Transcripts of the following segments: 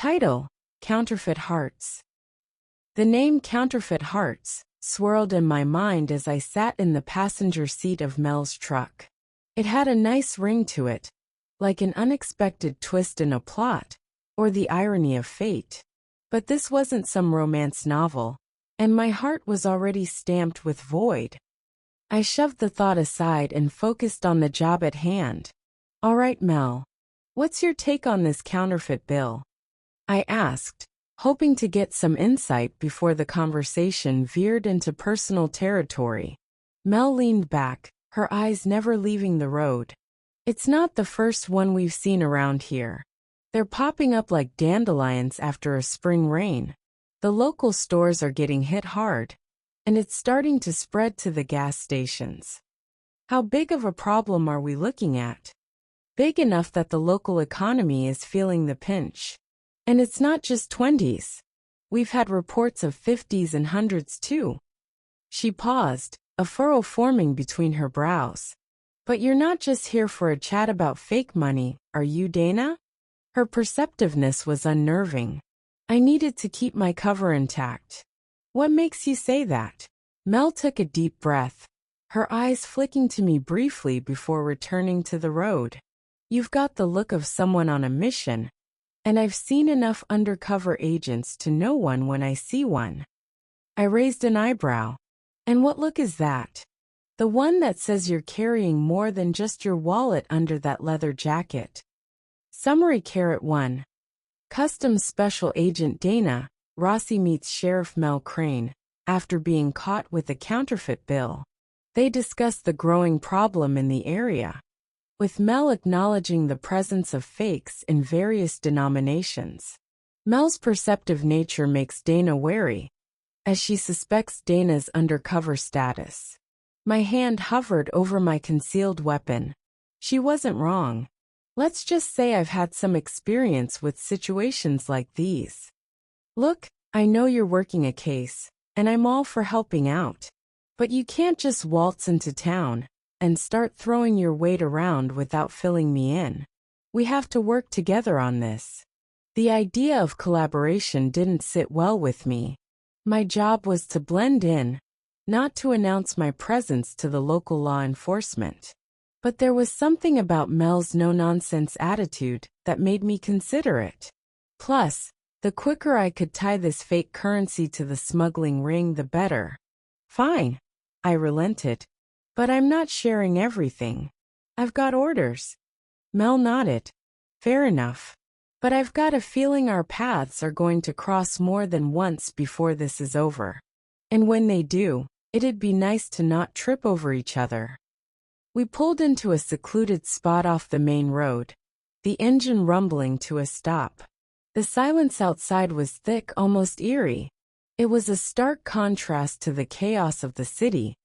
Title: Counterfeit Hearts. The name Counterfeit Hearts swirled in my mind as I sat in the passenger seat of Mel's truck. It had a nice ring to it, like an unexpected twist in a plot, or the irony of fate. But this wasn't some romance novel, and my heart was already stamped with void. I shoved the thought aside and focused on the job at hand. "All right, Mel, what's your take on this counterfeit bill?" I asked, hoping to get some insight before the conversation veered into personal territory. Mel leaned back, her eyes never leaving the road. "It's not the first one we've seen around here. They're popping up like dandelions after a spring rain. The local stores are getting hit hard, and it's starting to spread to the gas stations." "How big of a problem are we looking at?" "Big enough that the local economy is feeling the pinch. And it's not just 20s. We've had reports of 50s and 100s too." She paused, a furrow forming between her brows. "But you're not just here for a chat about fake money, are you, Dana?" Her perceptiveness was unnerving. I needed to keep my cover intact. "What makes you say that?" Mel took a deep breath, her eyes flicking to me briefly before returning to the road. "You've got the look of someone on a mission, and I've seen enough undercover agents to know one when I see one." I raised an eyebrow. "And what look is that?" "The one that says you're carrying more than just your wallet under that leather jacket." Summary: Carat 1. Customs Special Agent Dana Rossi meets Sheriff Mel Crane after being caught with a counterfeit bill. They discuss the growing problem in the area, with Mel acknowledging the presence of fakes in various denominations. Mel's perceptive nature makes Dana wary, as she suspects Dana's undercover status. My hand hovered over my concealed weapon. She wasn't wrong. Let's just say I've had some experience with situations like these. "Look, I know you're working a case, and I'm all for helping out. But you can't just waltz into town and start throwing your weight around without filling me in. We have to work together on this." The idea of collaboration didn't sit well with me. My job was to blend in, not to announce my presence to the local law enforcement. But there was something about Mel's no-nonsense attitude that made me consider it. Plus, the quicker I could tie this fake currency to the smuggling ring, the better. "Fine," I relented. "But I'm not sharing everything. I've got orders." Mel nodded. "Fair enough. But I've got a feeling our paths are going to cross more than once before this is over. And when they do, it'd be nice to not trip over each other." We pulled into a secluded spot off the main road, the engine rumbling to a stop. The silence outside was thick, almost eerie. It was a stark contrast to the chaos of the city,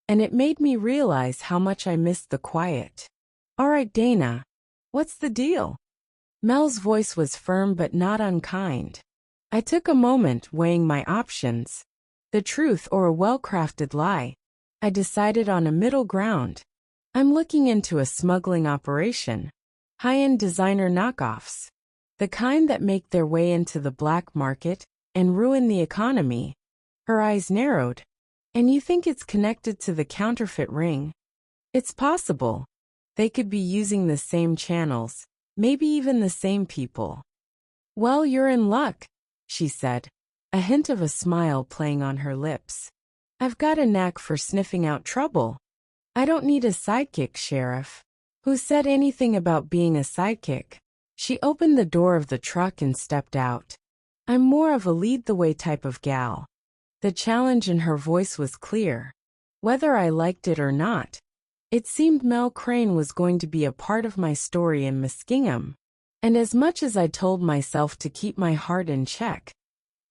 and it made me realize how much I missed the quiet. "All right, Dana, what's the deal?" Mel's voice was firm but not unkind. I took a moment, weighing my options. The truth or a well-crafted lie. I decided on a middle ground. "I'm looking into a smuggling operation. High-end designer knockoffs. The kind that make their way into the black market and ruin the economy." Her eyes narrowed. "And you think it's connected to the counterfeit ring?" "It's possible. They could be using the same channels, maybe even the same people." "Well, you're in luck," she said, a hint of a smile playing on her lips. "I've got a knack for sniffing out trouble. I don't need a sidekick, Sheriff." "Who said anything about being a sidekick?" She opened the door of the truck and stepped out. "I'm more of a lead-the-way type of gal." The challenge in her voice was clear. Whether I liked it or not, it seemed Mel Crane was going to be a part of my story in Muskingum. And as much as I told myself to keep my heart in check,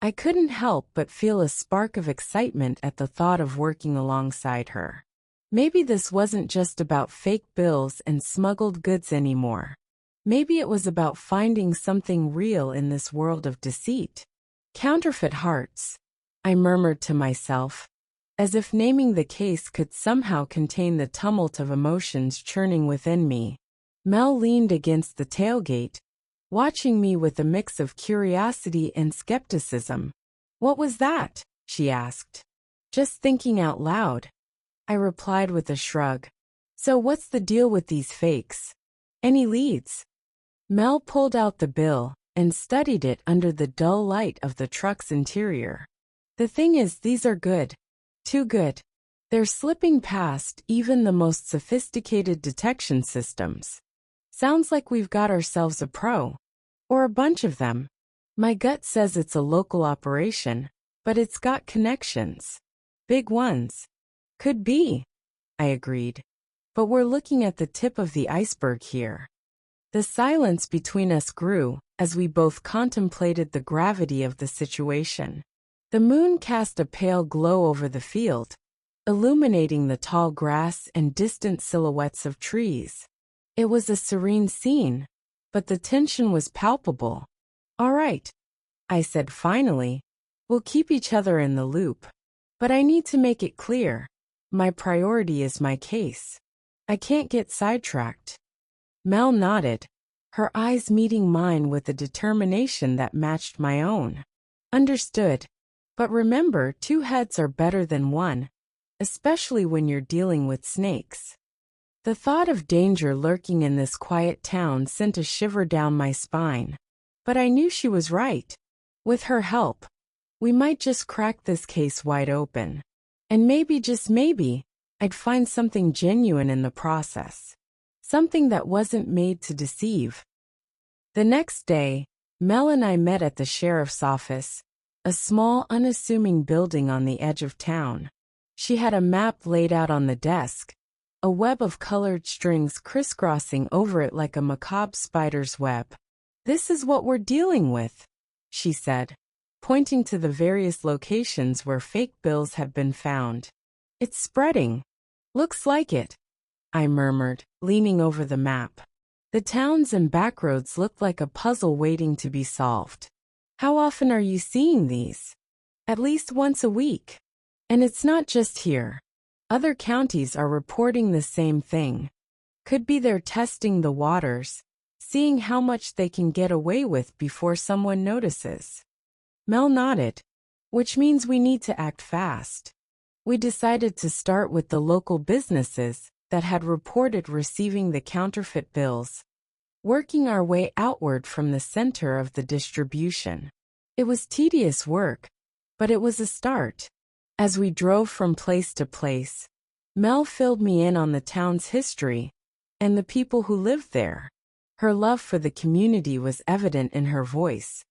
I couldn't help but feel a spark of excitement at the thought of working alongside her. Maybe this wasn't just about fake bills and smuggled goods anymore. Maybe it was about finding something real in this world of deceit. "Counterfeit Hearts," I murmured to myself, as if naming the case could somehow contain the tumult of emotions churning within me. Mel leaned against the tailgate, watching me with a mix of curiosity and skepticism. "What was that?" she asked. "Just thinking out loud," I replied with a shrug. "So what's the deal with these fakes? Any leads?" Mel pulled out the bill and studied it under the dull light of the truck's interior. "The thing is, these are good. Too good. They're slipping past even the most sophisticated detection systems. Sounds like we've got ourselves a pro. Or a bunch of them. My gut says it's a local operation, but it's got connections. Big ones." "Could be," I agreed. "But we're looking at the tip of the iceberg here." The silence between us grew as we both contemplated the gravity of the situation. The moon cast a pale glow over the field, illuminating the tall grass and distant silhouettes of trees. It was a serene scene, but the tension was palpable. "All right," I said finally. "We'll keep each other in the loop. But I need to make it clear. My priority is my case. I can't get sidetracked." Mel nodded, her eyes meeting mine with a determination that matched my own. "Understood. But remember, 2 heads are better than 1, especially when you're dealing with snakes." The thought of danger lurking in this quiet town sent a shiver down my spine. But I knew she was right. With her help, we might just crack this case wide open. And maybe, just maybe, I'd find something genuine in the process. Something that wasn't made to deceive. The next day, Mel and I met at the sheriff's office, a small, unassuming building on the edge of town. She had a map laid out on the desk, a web of colored strings crisscrossing over it like a macabre spider's web. "This is what we're dealing with," she said, pointing to the various locations where fake bills had been found. "It's spreading." "Looks like it," I murmured, leaning over the map. The towns and backroads looked like a puzzle waiting to be solved. "How often are you seeing these?" "At least once a week. And it's not just here. Other counties are reporting the same thing. Could be they're testing the waters, seeing how much they can get away with before someone notices." Mel nodded, "Which means we need to act fast." We decided to start with the local businesses that had reported receiving the counterfeit bills, working our way outward from the center of the distribution. It was tedious work, but it was a start. As we drove from place to place, Mel filled me in on the town's history and the people who lived there. Her love for the community was evident in her voice,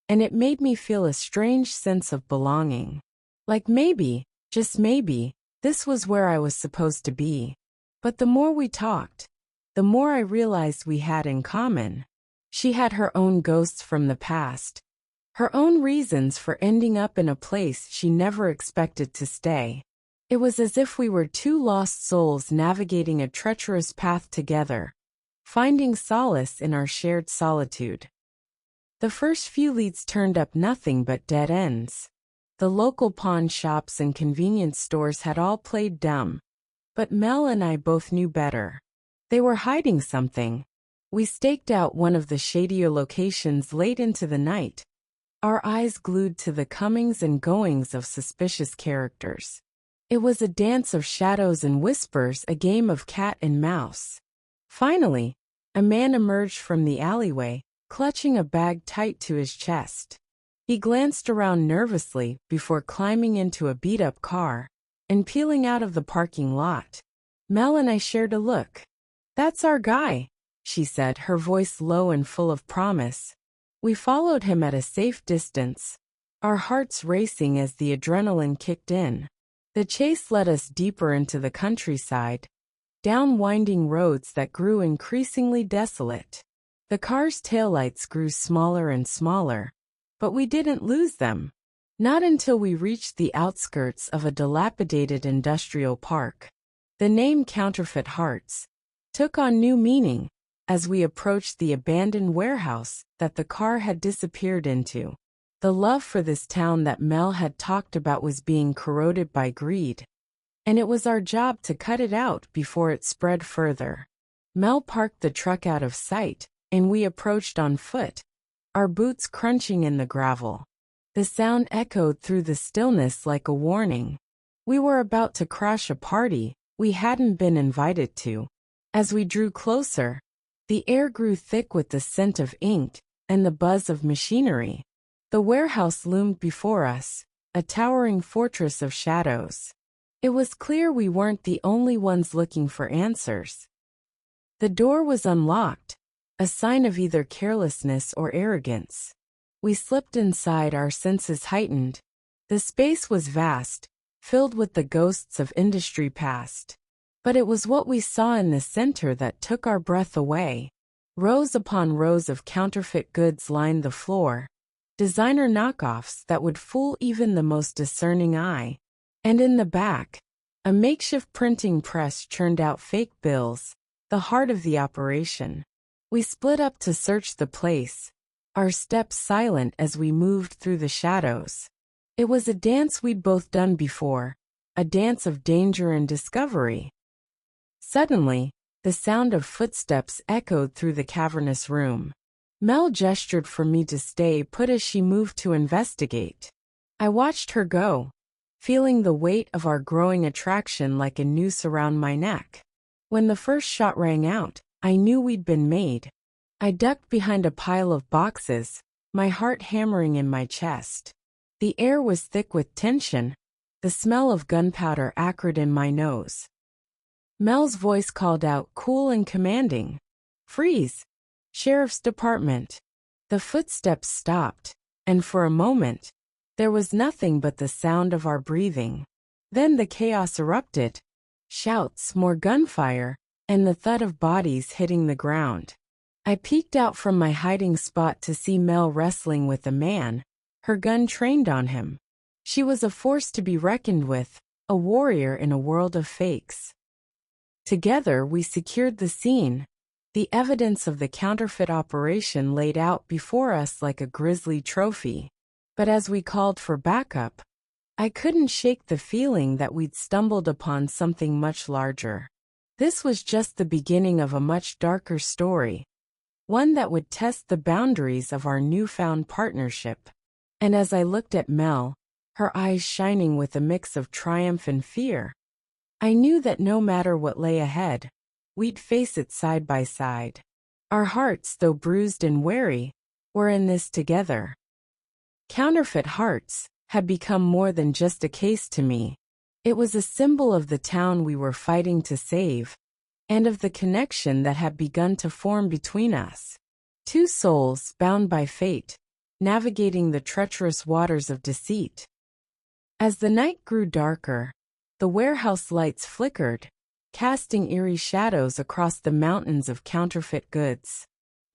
and it made me feel a strange sense of belonging. Like maybe, just maybe, this was where I was supposed to be. But the more we talked, the more I realized we had in common. She had her own ghosts from the past, her own reasons for ending up in a place she never expected to stay. It was as if we were 2 lost souls navigating a treacherous path together, finding solace in our shared solitude. The first few leads turned up nothing but dead ends. The local pawn shops and convenience stores had all played dumb, but Mel and I both knew better. They were hiding something. We staked out one of the shadier locations late into the night, our eyes glued to the comings and goings of suspicious characters. It was a dance of shadows and whispers, a game of cat and mouse. Finally, a man emerged from the alleyway, clutching a bag tight to his chest. He glanced around nervously before climbing into a beat-up car and peeling out of the parking lot. Mel and I shared a look. "That's our guy," she said, her voice low and full of promise. We followed him at a safe distance, our hearts racing as the adrenaline kicked in. The chase led us deeper into the countryside, down winding roads that grew increasingly desolate. The car's taillights grew smaller and smaller, but we didn't lose them. Not until we reached the outskirts of a dilapidated industrial park. The name Counterfeit Hearts took on new meaning as we approached the abandoned warehouse that the car had disappeared into. The love for this town that Mel had talked about was being corroded by greed, and it was our job to cut it out before it spread further. Mel parked the truck out of sight and we approached on foot, our boots crunching in the gravel. The sound echoed through the stillness like a warning. We were about to crash a party we hadn't been invited to. As we drew closer, the air grew thick with the scent of ink and the buzz of machinery. The warehouse loomed before us, a towering fortress of shadows. It was clear we weren't the only ones looking for answers. The door was unlocked, a sign of either carelessness or arrogance. We slipped inside, our senses heightened. The space was vast, filled with the ghosts of industry past. But it was what we saw in the center that took our breath away. Rows upon rows of counterfeit goods lined the floor, designer knockoffs that would fool even the most discerning eye. And in the back, a makeshift printing press churned out fake bills, the heart of the operation. We split up to search the place, our steps silent as we moved through the shadows. It was a dance we'd both done before, a dance of danger and discovery. Suddenly, the sound of footsteps echoed through the cavernous room. Mel gestured for me to stay put as she moved to investigate. I watched her go, feeling the weight of our growing attraction like a noose around my neck. When the first shot rang out, I knew we'd been made. I ducked behind a pile of boxes, my heart hammering in my chest. The air was thick with tension, the smell of gunpowder acrid in my nose. Mel's voice called out, cool and commanding. "Freeze! Sheriff's Department." The footsteps stopped, and for a moment, there was nothing but the sound of our breathing. Then the chaos erupted. Shouts, more gunfire, and the thud of bodies hitting the ground. I peeked out from my hiding spot to see Mel wrestling with a man, her gun trained on him. She was a force to be reckoned with, a warrior in a world of fakes. Together we secured the scene, the evidence of the counterfeit operation laid out before us like a grisly trophy. But as we called for backup, I couldn't shake the feeling that we'd stumbled upon something much larger. This was just the beginning of a much darker story, one that would test the boundaries of our newfound partnership. And as I looked at Mel, her eyes shining with a mix of triumph and fear, I knew that no matter what lay ahead, we'd face it side by side. Our hearts, though bruised and weary, were in this together. Counterfeit Hearts had become more than just a case to me. It was a symbol of the town we were fighting to save, and of the connection that had begun to form between us. Two souls bound by fate, navigating the treacherous waters of deceit. As the night grew darker, the warehouse lights flickered, casting eerie shadows across the mountains of counterfeit goods.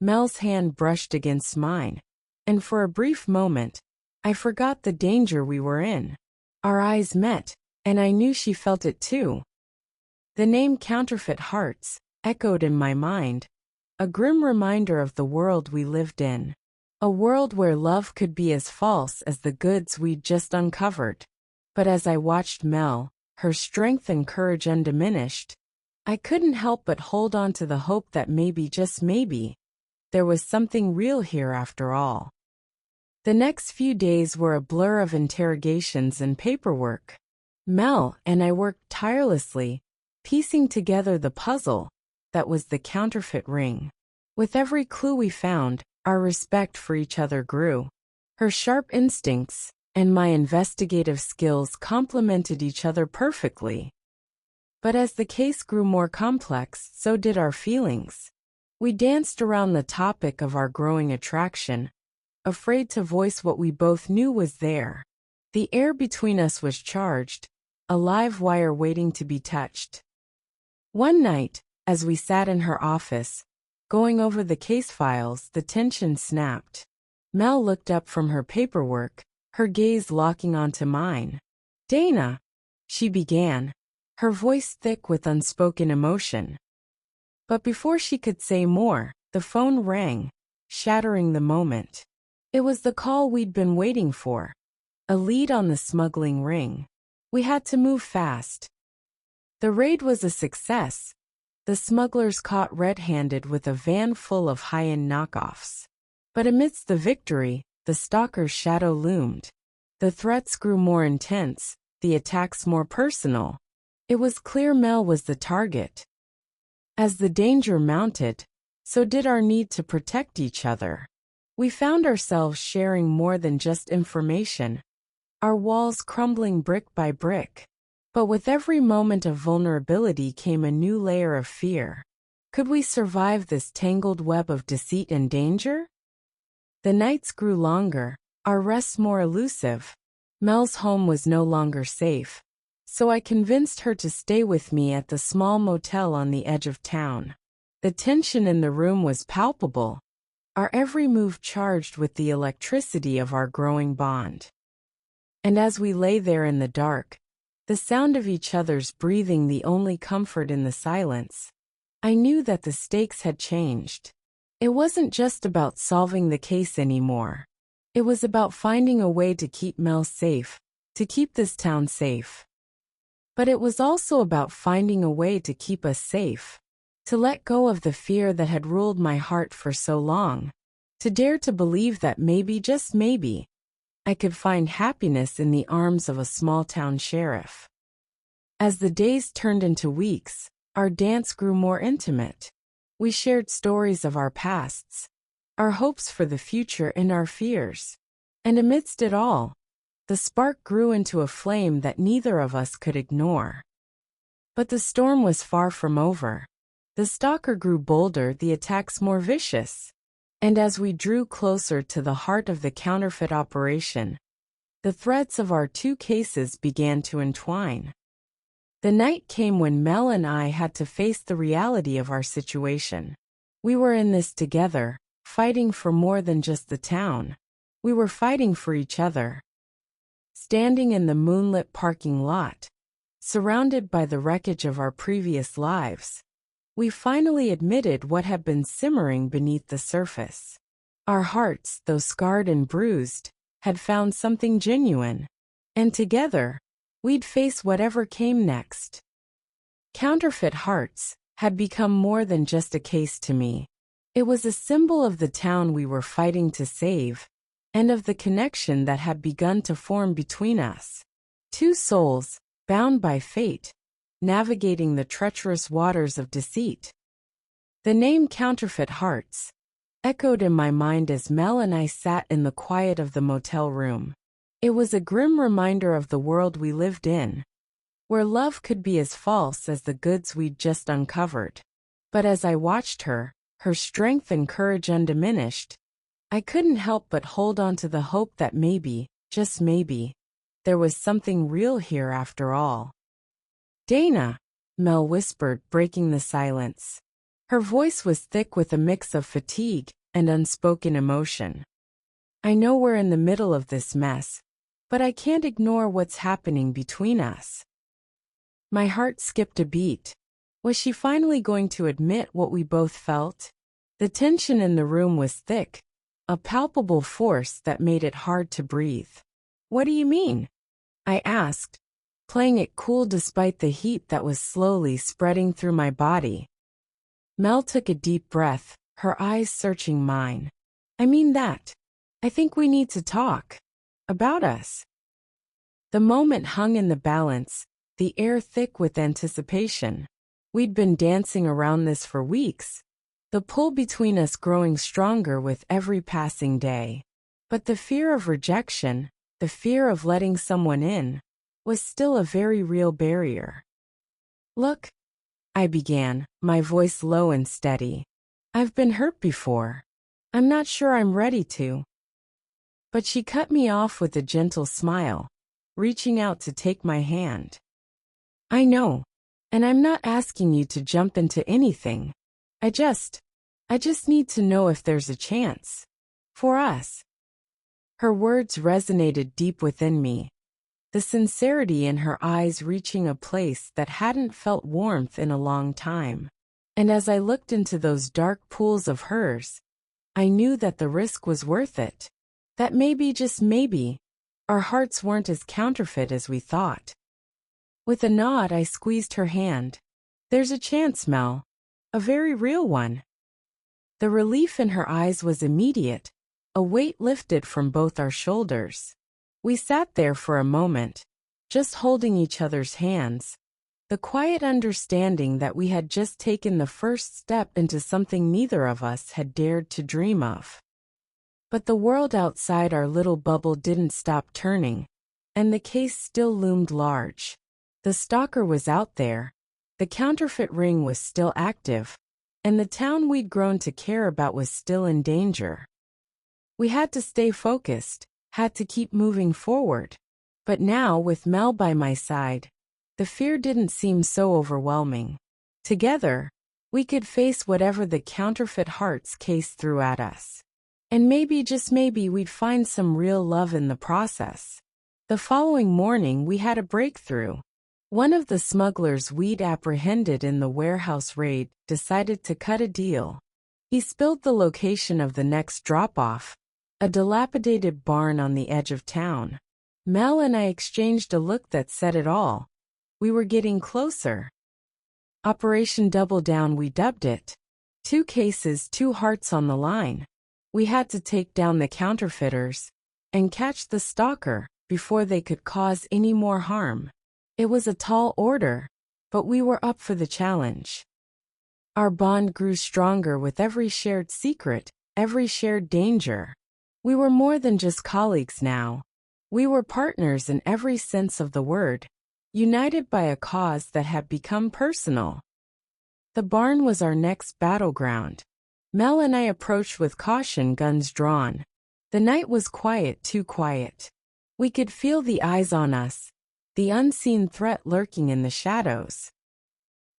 Mel's hand brushed against mine, and for a brief moment, I forgot the danger we were in. Our eyes met, and I knew she felt it too. The name Counterfeit Hearts echoed in my mind, a grim reminder of the world we lived in. A world where love could be as false as the goods we'd just uncovered. But as I watched Mel, her strength and courage undiminished, I couldn't help but hold on to the hope that maybe, just maybe, there was something real here after all. The next few days were a blur of interrogations and paperwork. Mel and I worked tirelessly, piecing together the puzzle that was the counterfeit ring. With every clue we found, our respect for each other grew. Her sharp instincts and my investigative skills complemented each other perfectly. But as the case grew more complex, so did our feelings. We danced around the topic of our growing attraction, afraid to voice what we both knew was there. The air between us was charged, a live wire waiting to be touched. One night, as we sat in her office, going over the case files, the tension snapped. Mel looked up from her paperwork, her gaze locking onto mine. "Dana," she began, her voice thick with unspoken emotion. But before she could say more, the phone rang, shattering the moment. It was the call we'd been waiting for, a lead on the smuggling ring. We had to move fast. The raid was a success. the smugglers caught red-handed with a van full of high-end knockoffs. But amidst the victory, the stalker's shadow loomed. The threats grew more intense, the attacks more personal. It was clear Mel was the target. As the danger mounted, so did our need to protect each other. We found ourselves sharing more than just information, our walls crumbling brick by brick. But with every moment of vulnerability came a new layer of fear. Could we survive this tangled web of deceit and danger? The nights grew longer, our rests more elusive. Mel's home was no longer safe, so I convinced her to stay with me at the small motel on the edge of town. The tension in the room was palpable, our every move charged with the electricity of our growing bond. And as we lay there in the dark, the sound of each other's breathing the only comfort in the silence, I knew that the stakes had changed. It wasn't just about solving the case anymore. It was about finding a way to keep Mel safe, to keep this town safe. But it was also about finding a way to keep us safe, to let go of the fear that had ruled my heart for so long, to dare to believe that maybe, just maybe, I could find happiness in the arms of a small-town sheriff. As the days turned into weeks, our dance grew more intimate. We shared stories of our pasts, our hopes for the future and our fears. And amidst it all, the spark grew into a flame that neither of us could ignore. But the storm was far from over. The stalker grew bolder, the attacks more vicious. And as we drew closer to the heart of the counterfeit operation, the threads of our two cases began to entwine. The night came when Mel and I had to face the reality of our situation. We were in this together, fighting for more than just the town. We were fighting for each other. Standing in the moonlit parking lot, surrounded by the wreckage of our previous lives, we finally admitted what had been simmering beneath the surface. Our hearts, though scarred and bruised, had found something genuine, and together, we'd face whatever came next. Counterfeit Hearts had become more than just a case to me. It was a symbol of the town we were fighting to save, and of the connection that had begun to form between us. Two souls, bound by fate, navigating the treacherous waters of deceit. The name Counterfeit Hearts echoed in my mind as Mel and I sat in the quiet of the motel room. It was a grim reminder of the world we lived in, where love could be as false as the goods we'd just uncovered. But as I watched her, her strength and courage undiminished, I couldn't help but hold on to the hope that maybe, just maybe, there was something real here after all. "Dana," Mel whispered, breaking the silence. Her voice was thick with a mix of fatigue and unspoken emotion. "I know we're in the middle of this mess, but I can't ignore what's happening between us." My heart skipped a beat. Was she finally going to admit what we both felt? The tension in the room was thick, a palpable force that made it hard to breathe. "What do you mean?" I asked, playing it cool despite the heat that was slowly spreading through my body. Mel took a deep breath, her eyes searching mine. "I mean that. I think we need to talk. About us." The moment hung in the balance, the air thick with anticipation. We'd been dancing around this for weeks, the pull between us growing stronger with every passing day. But the fear of rejection, the fear of letting someone in, was still a very real barrier. "Look," I began, my voice low and steady. "I've been hurt before. I'm not sure I'm ready to." But she cut me off with a gentle smile, reaching out to take my hand. "I know, and I'm not asking you to jump into anything. I just need to know if there's a chance. For us." Her words resonated deep within me, the sincerity in her eyes reaching a place that hadn't felt warmth in a long time. And as I looked into those dark pools of hers, I knew that the risk was worth it. That maybe, just maybe, our hearts weren't as counterfeit as we thought. With a nod, I squeezed her hand. "There's a chance, Mel. A very real one. The relief in her eyes was immediate. A weight lifted from both our shoulders. We sat there for a moment, just holding each other's hands. The quiet understanding that we had just taken the first step into something neither of us had dared to dream of. But the world outside our little bubble didn't stop turning, and the case still loomed large. The stalker was out there, the counterfeit ring was still active, and the town we'd grown to care about was still in danger. We had to stay focused, had to keep moving forward. But now, with Mel by my side, the fear didn't seem so overwhelming. Together, we could face whatever the counterfeit hearts case threw at us. And maybe, just maybe, we'd find some real love in the process. The following morning we had a breakthrough. One of the smugglers we'd apprehended in the warehouse raid decided to cut a deal. He spilled the location of the next drop-off, a dilapidated barn on the edge of town. Mel and I exchanged a look that said it all. We were getting closer. Operation Double Down, we dubbed it. 2 cases, 2 hearts on the line. We had to take down the counterfeiters and catch the stalker before they could cause any more harm. It was a tall order, but we were up for the challenge. Our bond grew stronger with every shared secret, every shared danger. We were more than just colleagues now. We were partners in every sense of the word, united by a cause that had become personal. The barn was our next battleground. Mel and I approached with caution, guns drawn. The night was quiet, too quiet. We could feel the eyes on us, the unseen threat lurking in the shadows.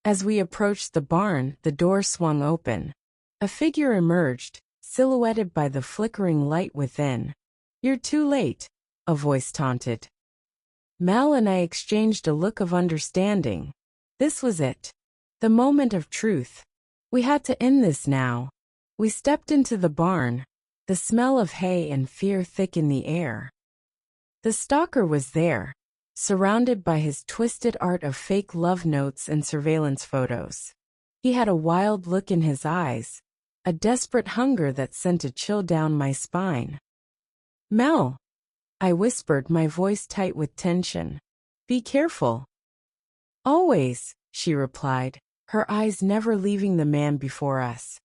As we approached the barn, the door swung open. A figure emerged, silhouetted by the flickering light within. "You're too late," a voice taunted. Mel and I exchanged a look of understanding. This was it. The moment of truth. We had to end this now. We stepped into the barn, the smell of hay and fear thick in the air. The stalker was there, surrounded by his twisted art of fake love notes and surveillance photos. He had a wild look in his eyes, a desperate hunger that sent a chill down my spine. "Mel," I whispered, my voice tight with tension. "Be careful." "Always," she replied, her eyes never leaving the man before us.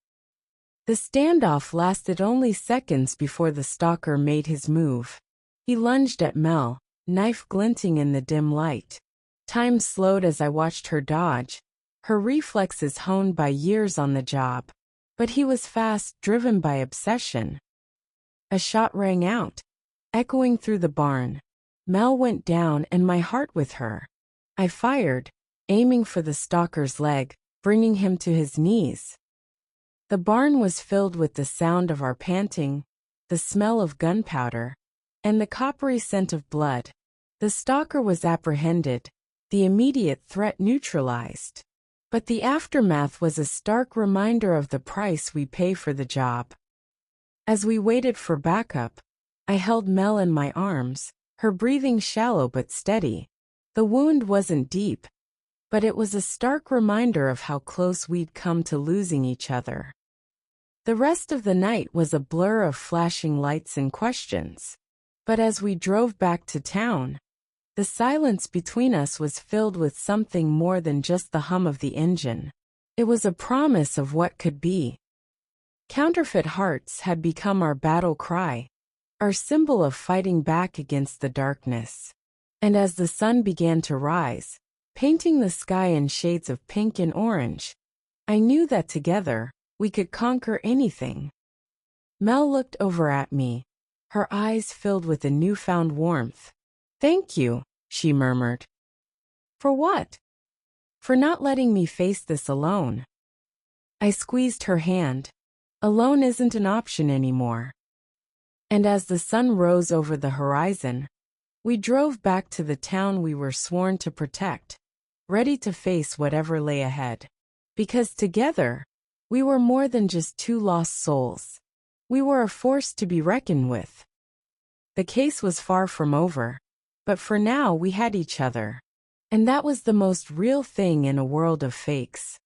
The standoff lasted only seconds before the stalker made his move. He lunged at Mel, knife glinting in the dim light. Time slowed as I watched her dodge, her reflexes honed by years on the job. But he was fast, driven by obsession. A shot rang out, echoing through the barn. Mel went down and my heart with her. I fired, aiming for the stalker's leg, bringing him to his knees. The barn was filled with the sound of our panting, the smell of gunpowder, and the coppery scent of blood. The stalker was apprehended, the immediate threat neutralized. But the aftermath was a stark reminder of the price we pay for the job. As we waited for backup, I held Mel in my arms, her breathing shallow but steady. The wound wasn't deep, but it was a stark reminder of how close we'd come to losing each other. The rest of the night was a blur of flashing lights and questions. But as we drove back to town, the silence between us was filled with something more than just the hum of the engine. It was a promise of what could be. Counterfeit hearts had become our battle cry, our symbol of fighting back against the darkness. And as the sun began to rise, painting the sky in shades of pink and orange, I knew that together, we could conquer anything. Mel looked over at me, her eyes filled with a newfound warmth. "Thank you," she murmured. "For what?" "For not letting me face this alone." I squeezed her hand. Alone isn't an option anymore. And as the sun rose over the horizon, we drove back to the town we were sworn to protect, ready to face whatever lay ahead. Because together, we were more than just 2 lost souls. We were a force to be reckoned with. The case was far from over, but for now we had each other. And that was the most real thing in a world of fakes.